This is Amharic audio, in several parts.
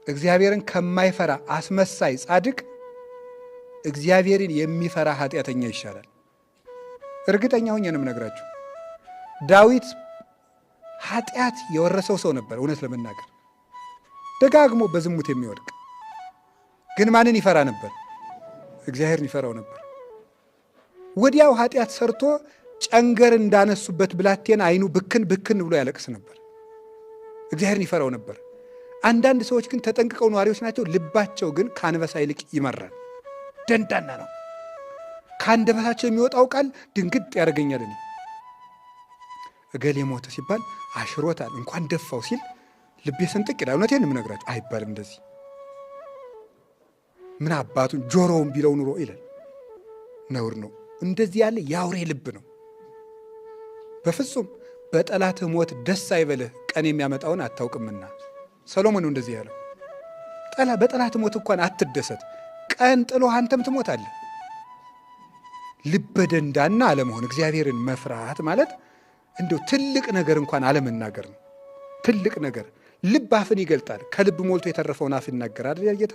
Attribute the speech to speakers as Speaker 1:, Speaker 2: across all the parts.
Speaker 1: እግዚአብሔርን ከማይፈራ አስመሳይ ጻድቅ እግዚአብሔርን የሚፈራ ኃጢአተኛ ይሻላል። እርግጠኛ ሆኜ ነው የምነግራችሁ። ዳዊት ኃጢአት የወረሰው ሰው ነበር። እውነት ለመናገር ደጋግሞ በዝሙት የሚወድቅ ግን ማንን ይፈራ ነበር? እግዚአብሔርን ይፈራው ነበር። ወዲያው ኃጢአት ሰርቶ ጨንገር እንዳነሱበት ብላቴን አይኑ ብክን ብክን ብሎ ያለቅስ ነበር። እግዚአብሔርን ይፈራው ነበር። አንዳንድ ሰዎች ግን ተጠንቅቀው ነዋሪዎች ናቸው። ልባቸው ግን ከአንበሳ ይልቅ ይመራል፣ ደንዳና ነው። ከአንደበታቸው የሚወጣው ቃል ድንግጥ ያደርገኛል። እኔ እገሌ ሞተ ሲባል አሽሮታል እንኳን ደፋው ሲል ልቤ ስንጥቅ ይላል። እውነቴን የምነግራቸው አይባልም እንደዚህ። ምን አባቱን ጆሮውን ቢለው ኑሮ ይላል። ነውር ነው። እንደዚህ ያለ የአውሬ ልብ ነው። በፍጹም በጠላትህ ሞት ደስ አይበልህ ቀን የሚያመጣውን አታውቅምና። ሰሎሞን ነው እንደዚህ ያለው። በጠላትህ ሞት እንኳን አትደሰት፣ ቀን ጥሎ አንተም ትሞታለህ። ልበ ደንዳና አለመሆን፣ እግዚአብሔርን መፍራት ማለት እንደው ትልቅ ነገር እንኳን አለመናገር ነው። ትልቅ ነገር ልብ አፍን ይገልጣል። ከልብ ሞልቶ የተረፈውን አፍ ይናገራል ጌታ።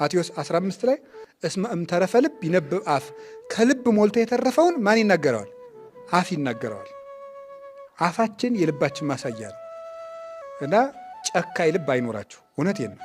Speaker 1: ማቴዎስ 15 ላይ እስመ እምተረፈ ልብ ይነብብ አፍ። ከልብ ሞልቶ የተረፈውን ማን ይናገረዋል? አፍ ይናገረዋል። አፋችን የልባችን ማሳያ ነው እና ጨካኝ ልብ አይኖራችሁ። እውነቴን ነው።